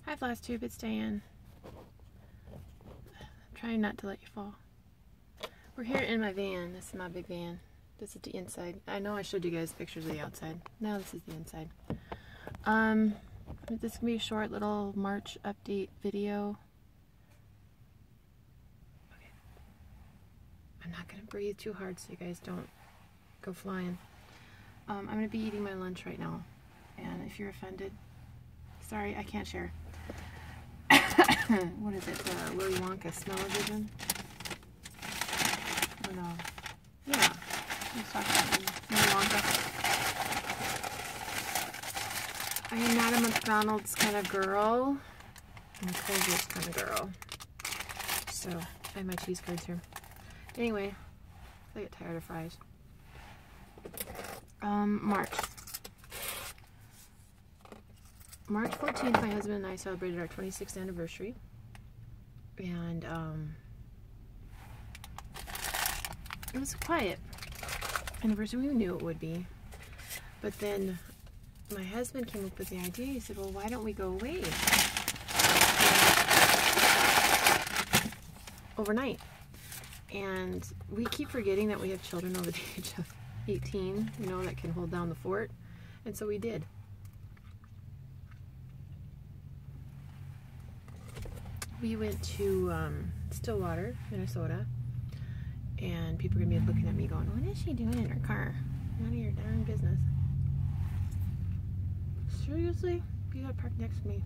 Hi, Flash Tube, it's Diane. I'm trying not to let you fall. We're here in my van. This is my big van. This is the inside. I know I showed you guys pictures of the outside. Now this is the inside. This is gonna be a short little March update video. Okay. I'm not gonna breathe too hard so you guys don't go flying. I'm gonna be eating my lunch right now, and if you're offended, sorry, I can't share. What is it? Willy Wonka smell-o-vision? Oh no. Yeah. Let's talk about Willy Wonka. I am not a McDonald's kind of girl. I'm a Culver's kind of girl. So, I have my cheese curds here. Anyway, I get tired of fries. March 14th, my husband and I celebrated our 26th anniversary, and it was a quiet anniversary. We knew it would be, but then my husband came up with the idea. He said, well, why don't we go away overnight? And we keep forgetting that we have children over the age of 18, you know, that can hold down the fort, and so we did. We went to Stillwater, Minnesota, and people are going to be looking at me going, what is she doing in her car? None of your darn business. Seriously? You got parked next to me.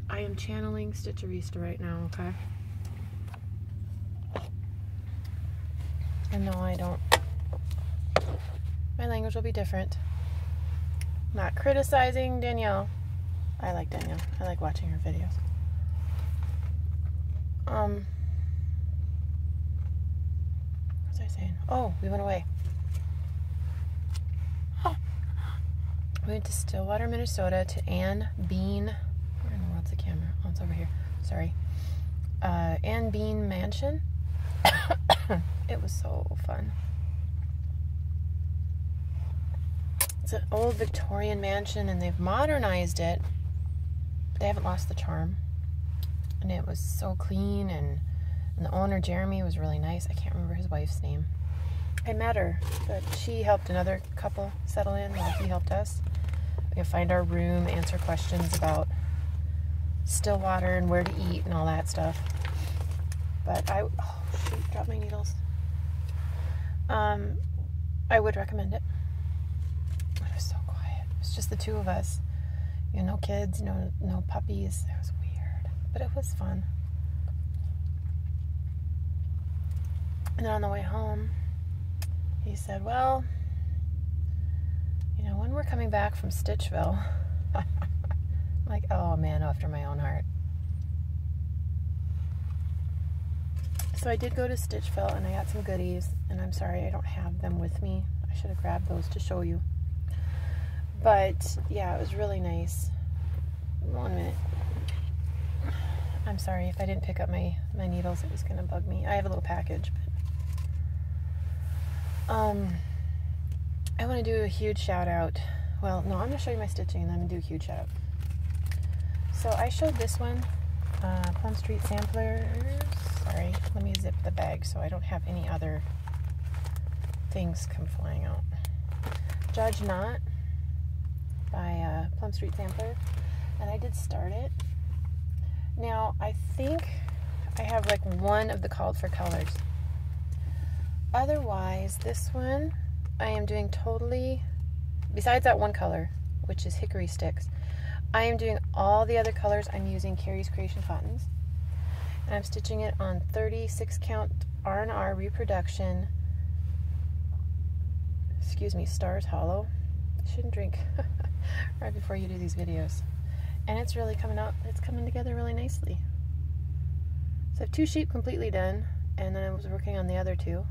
I am channeling Stitcherista right now, okay? And no, I don't. My language will be different. Not criticizing Danielle. I like Danielle. I like watching her videos. What was I saying? Oh, we went away. Oh. We went to Stillwater, Minnesota to Ann Bean. Where in the world's the camera? Oh, it's over here. Sorry. Ann Bean Mansion. It was so fun. It's an old Victorian mansion, and they've modernized it. They haven't lost the charm, and it was so clean, and the owner, Jeremy, was really nice. I can't remember his wife's name. I met her, but she helped another couple settle in while he helped us. We could find our room, answer questions about Stillwater and where to eat and all that stuff. But oh shoot, dropped my needles. I would recommend it. It was so quiet. It was just the two of us. You know, no kids, no puppies. It was weird, but it was fun. And then on the way home, he said, well, you know, when we're coming back from Stitchville, I'm like, oh man, after my own heart. So I did go to Stitchville, and I got some goodies, and I'm sorry I don't have them with me. I should have grabbed those to show you. But, yeah, it was really nice. 1 minute. I'm sorry if I didn't pick up my needles. It was going to bug me. I have a little package. But, I want to do a huge shout out. Well, no, I'm going to show you my stitching, and then I'm going to do a huge shout out. So I showed this one, Plum Street Samplers. Sorry, let me zip the bag so I don't have any other things come flying out. Judge Not by Plum Street Sampler, and I did start it. Now I think I have like one of the called for colors. Otherwise, this one I am doing totally, besides that one color, which is Hickory Sticks, I am doing all the other colors. I'm using Carrie's Creation Cottons, and I'm stitching it on 36 count R&R reproduction, excuse me, Stars Hollow. You shouldn't drink right before you do these videos. And it's really coming out, it's coming together really nicely. So I have 2 sheep completely done, and then I was working on the other 2.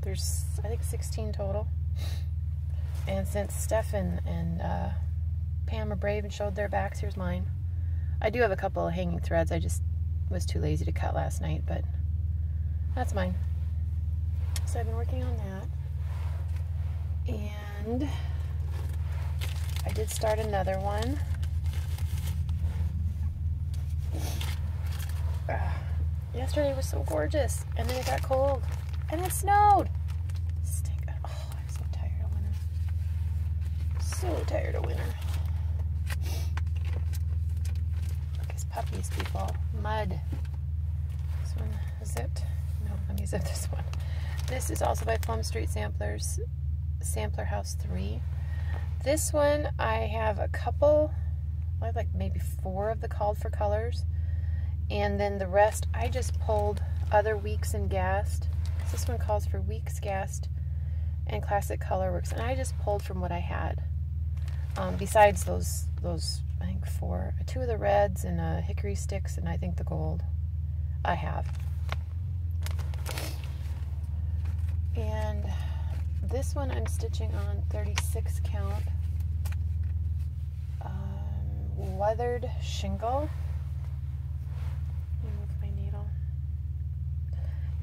There's, I think, 16 total. And since Steph and Pam are brave and showed their backs, here's mine. I do have a couple of hanging threads. I just was too lazy to cut last night, but that's mine. So I've been working on that. And I did start another one. Yesterday was so gorgeous, and then it got cold, and it snowed. Stink. Oh, I'm so tired of winter. So tired of winter. Look, his puppies, people. Mud. This one is zipped. No, let me zip this one. This is also by Plum Street Samplers, Sampler House 3. This one, I have a couple, I have like maybe 4 of the called for colors. And then the rest, I just pulled other weeks and gassed. This one calls for weeks, gassed, and classic colorworks. And I just pulled from what I had. Besides those I think 4, 2 of the reds and hickory sticks, and I think the gold I have. And this one I'm stitching on 36 count weathered shingle.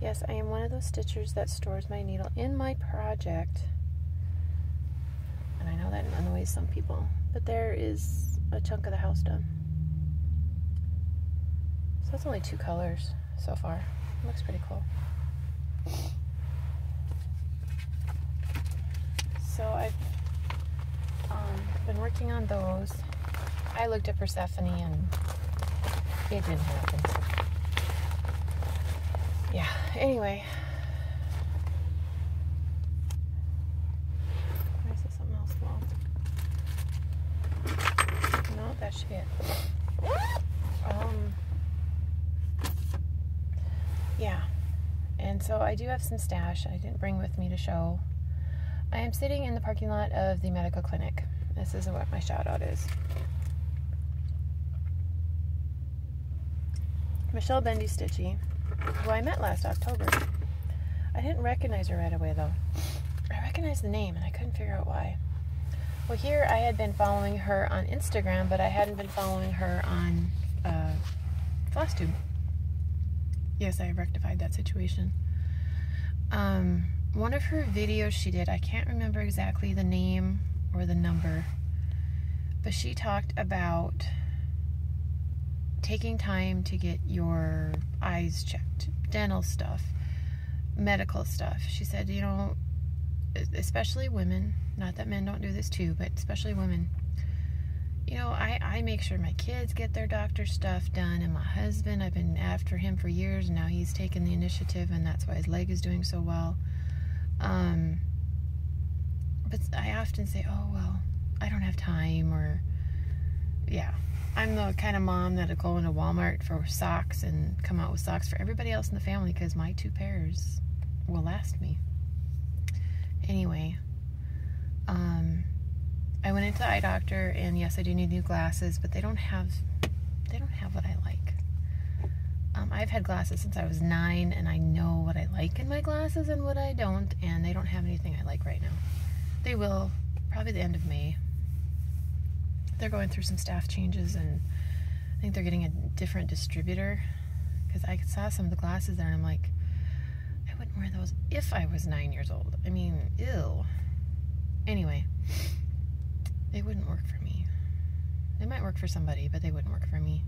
Yes, I am one of those stitchers that stores my needle in my project. And I know that annoys some people, but there is a chunk of the house done. So that's only 2 colors so far. It looks pretty cool. So I've been working on those. I looked at Persephone and it didn't happen. Yeah, anyway. Why is this something else long? No, that should be it. Yeah. And so I do have some stash I didn't bring with me to show. I am sitting in the parking lot of the medical clinic. This is what my shout out is. Michelle Bendy Stitchy, who I met last October. I didn't recognize her right away though. I recognized the name and I couldn't figure out why. Well, here I had been following her on Instagram, but I hadn't been following her on FlossTube. Yes, I rectified that situation. One of her videos she did, I can't remember exactly the name or the number, but she talked about taking time to get your eyes checked, dental stuff, medical stuff. She said, you know, especially women, not that men don't do this too, but especially women, you know, I make sure my kids get their doctor stuff done, and my husband, I've been after him for years, and now he's taken the initiative, and that's why his leg is doing so well. But I often say, oh, well, I don't have time, or, yeah. I'm the kind of mom that'll go into Walmart for socks and come out with socks for everybody else in the family because my 2 pairs will last me. Anyway, I went into the eye doctor, and yes, I do need new glasses, but they don't have what I like. I've had glasses since I was 9, and I know what I like in my glasses and what I don't, and they don't have anything I like right now. They will, probably the end of May. They're going through some staff changes, and I think they're getting a different distributor, because I saw some of the glasses there and I'm like, I wouldn't wear those if I was 9 years old. I mean, ew. Anyway, they wouldn't work for me. They might work for somebody, but they wouldn't work for me.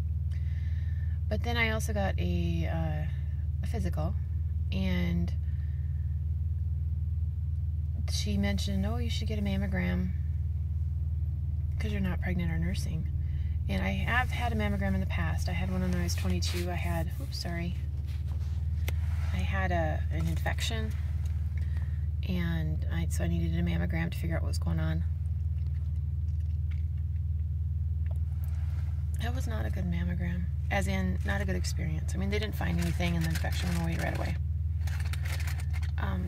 But then I also got a physical, and she mentioned, oh, you should get a mammogram because you're not pregnant or nursing. And I have had a mammogram in the past. I had one when I was 22. I had, I had an infection, and so I needed a mammogram to figure out what was going on. That was not a good mammogram, as in not a good experience. I mean, they didn't find anything, and the infection went away right away.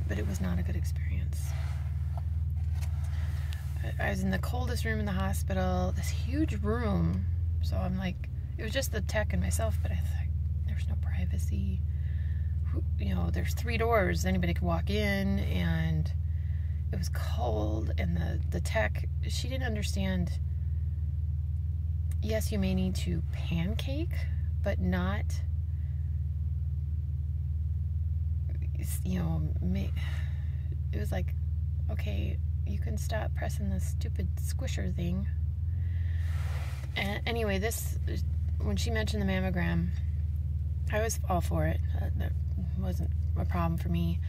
But it was not a good experience. I was in the coldest room in the hospital, this huge room. So I'm like, it was just the tech and myself, but I thought, there's no privacy. You know, there's 3 doors, anybody could walk in, and it was cold, and the tech, she didn't understand, yes, you may need to pancake, but not, you know, it was like, okay, you can stop pressing the stupid squisher thing. And anyway, when she mentioned the mammogram, I was all for it. That wasn't a problem for me.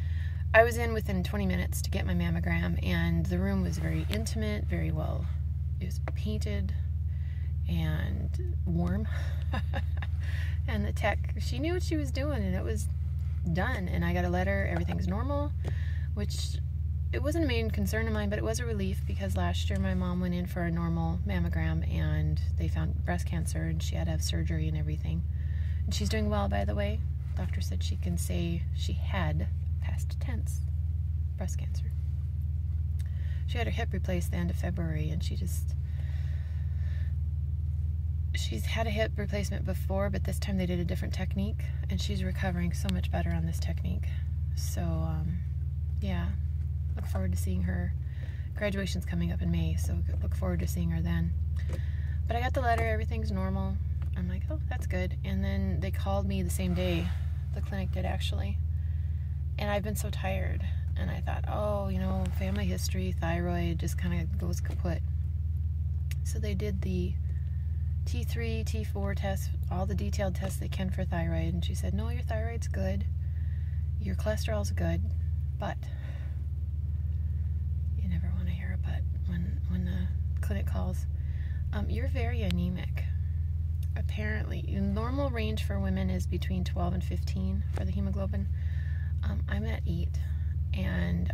I was in within 20 minutes to get my mammogram, and the room was very intimate, very well. It was painted and warm. And the tech, she knew what she was doing, and it was done. And I got a letter, everything's normal, which it wasn't a main concern of mine, but it was a relief because last year my mom went in for a normal mammogram and they found breast cancer and she had to have surgery and everything. And she's doing well, by the way. Doctor said she can say she had past tense breast cancer. She had her hip replaced the end of February, and she's had a hip replacement before, but this time they did a different technique, and she's recovering so much better on this technique. So yeah, look forward to seeing her. Graduation's coming up in May, so look forward to seeing her then. But I got the letter, everything's normal. I'm like, oh, that's good. And then they called me the same day, the clinic did actually, and I've been so tired, and I thought, oh, you know, family history, thyroid, just kind of goes kaput. So they did the T3, T4 tests, all the detailed tests they can for thyroid, and she said, no, your thyroid's good, your cholesterol's good, but you never want to hear a but when the clinic calls. You're very anemic. Apparently, normal range for women is between 12 and 15 for the hemoglobin. I'm at 8, and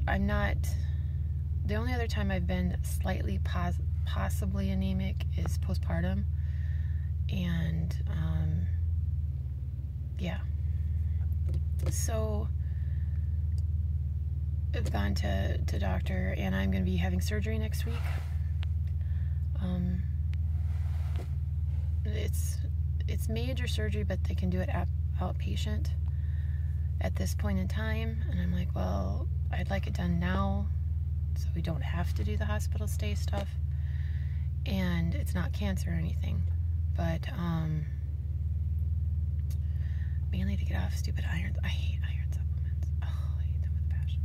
I'm not. The only other time I've been slightly possibly anemic is postpartum, and yeah. So I've gone to doctor, and I'm going to be having surgery next week. It's major surgery, but they can do it outpatient at this point in time. And I'm like, well, I'd like it done now so we don't have to do the hospital stay stuff. And it's not cancer or anything, but mainly to get off stupid irons. I hate iron supplements. Oh, I hate them with a passion.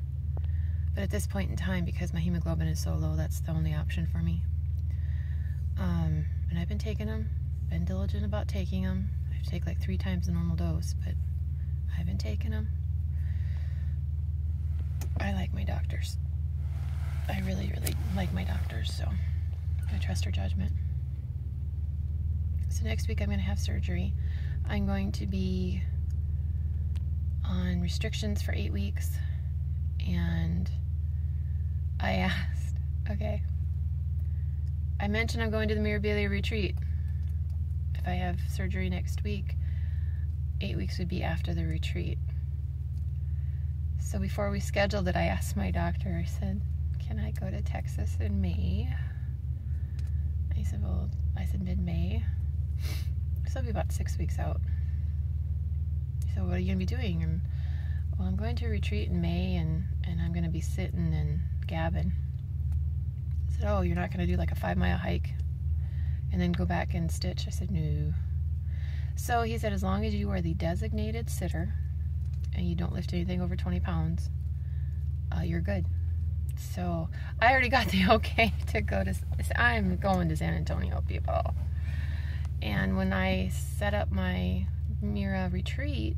But at this point in time, because my hemoglobin is so low, that's the only option for me. And I've been taking them, been diligent about taking them. I have to take like 3 times the normal dose, but I've been taking them. I like my doctors. I really, really like my doctors, so I trust her judgment. So next week I'm going to have surgery. I'm going to be on restrictions for 8 weeks, and I asked, okay, I mentioned I'm going to the Mirabilia retreat. If I have surgery next week, 8 weeks would be after the retreat. So before we scheduled it, I asked my doctor, I said, can I go to Texas in May? He said, well, I said mid-May. So it'll be about 6 weeks out. He said, what are you going to be doing? And, well, I'm going to a retreat in May, and I'm going to be sitting and gabbing. I said, oh, you're not going to do like a 5-mile hike and then go back and stitch? I said, no. So he said, as long as you are the designated sitter and you don't lift anything over 20 pounds, you're good. So I already got the okay to go to, I'm going to San Antonio, people. And when I set up my Mira retreat,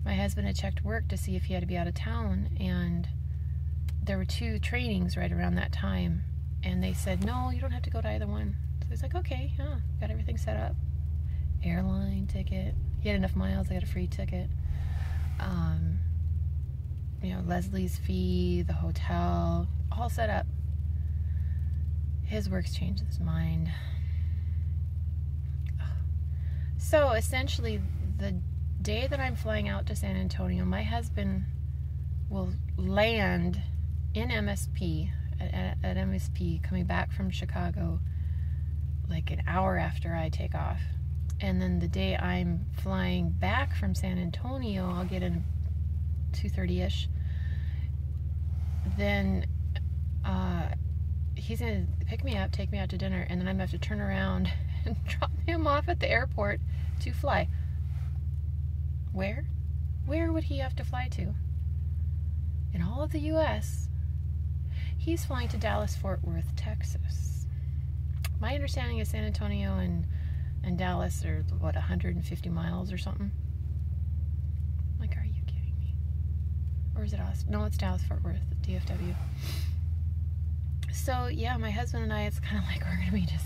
my husband had checked work to see if he had to be out of town, and there were 2 trainings right around that time, and they said, no, you don't have to go to either one. So he's like, okay, yeah, got everything set up. Airline ticket. He had enough miles, I got a free ticket. You know, Leslie's fee, the hotel, all set up. His work's changed his mind. So essentially, the day that I'm flying out to San Antonio, my husband will land in MSP, at MSP, coming back from Chicago, like an hour after I take off. And then the day I'm flying back from San Antonio, I'll get in 2:30ish. Then he's going to pick me up, take me out to dinner, and then I'm going to have to turn around and drop him off at the airport to fly. Where? Where would he have to fly to? In all of the U.S. he's flying to Dallas, Fort Worth, Texas. My understanding is San Antonio and Dallas are, what, 150 miles or something? Like, are you kidding me? Or is it Austin? No, it's Dallas, Fort Worth, DFW. So, yeah, my husband and I, it's kind of like we're going to be just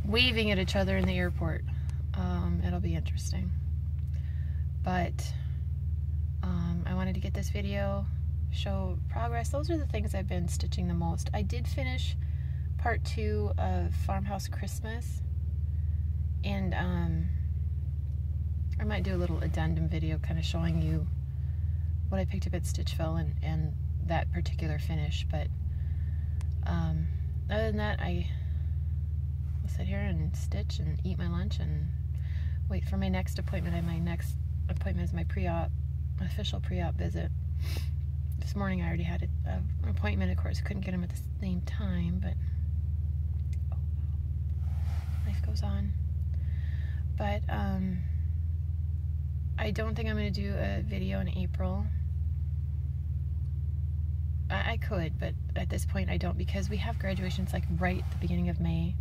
waving at each other in the airport. It'll be interesting. But I wanted to get this video, show progress. Those are the things I've been stitching the most. I did finish part 2 of Farmhouse Christmas, and I might do a little addendum video kind of showing you what I picked up at Stitchville and that particular finish. But other than that, I will sit here and stitch and eat my lunch and wait for my next appointment. My next appointment is my pre-op, official pre-op visit. This morning I already had an appointment. Of course, couldn't get him at the same time, but life goes on. But I don't think I'm going to do a video in April. I could, but at this point I don't, because we have graduations like right at the beginning of May,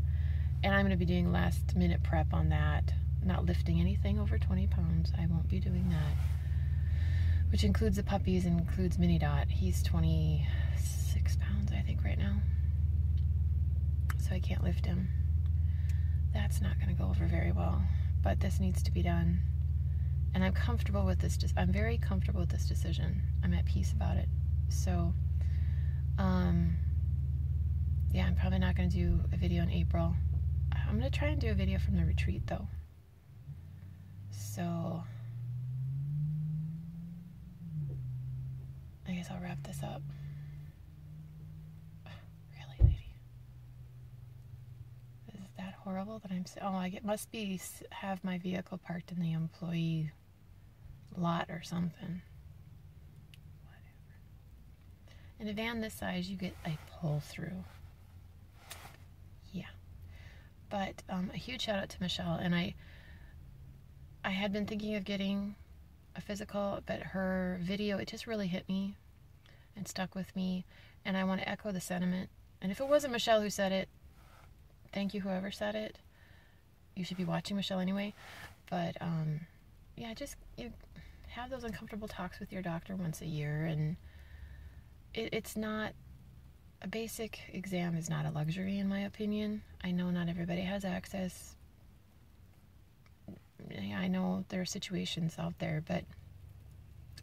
and I'm going to be doing last minute prep on that. Not lifting anything over 20 pounds. I won't be doing that, which includes the puppies and includes Mini Dot. He's 26 pounds, I think, right now, so I can't lift him. That's not going to go over very well, but this needs to be done, and I'm comfortable with this. I'm very comfortable with this decision. I'm at peace about it. So yeah, I'm probably not going to do a video in April. I'm going to try and do a video from the retreat though. So I guess I'll wrap this up. Really, lady? Is that horrible that I'm... Oh, I must be have my vehicle parked in the employee lot or something. Whatever. In a van this size, you get a pull-through. Yeah. But a huge shout out to Michelle. And I had been thinking of getting a physical, but her video, it just really hit me and stuck with me, and I want to echo the sentiment. And if it wasn't Michelle who said it, thank you whoever said it. You should be watching Michelle anyway. But yeah, just you have those uncomfortable talks with your doctor once a year, and it's not, a basic exam is not a luxury in my opinion. I know not everybody has access. I know there are situations out there, but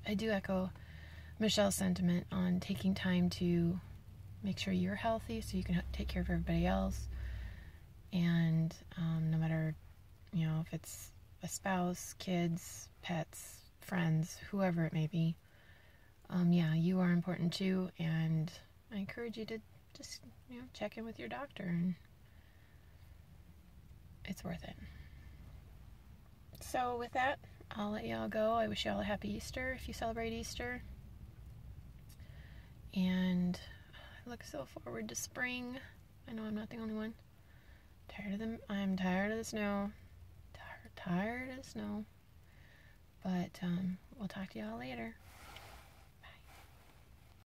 I do echo Michelle's sentiment on taking time to make sure you're healthy so you can take care of everybody else. And no matter, you know, if it's a spouse, kids, pets, friends, whoever it may be, yeah, you are important too. And I encourage you to just, you know, check in with your doctor, and it's worth it. So with that, I'll let y'all go. I wish y'all a happy Easter if you celebrate Easter. And I look so forward to spring. I know I'm not the only one. I'm tired of the snow. Tired of the snow. But we'll talk to y'all later.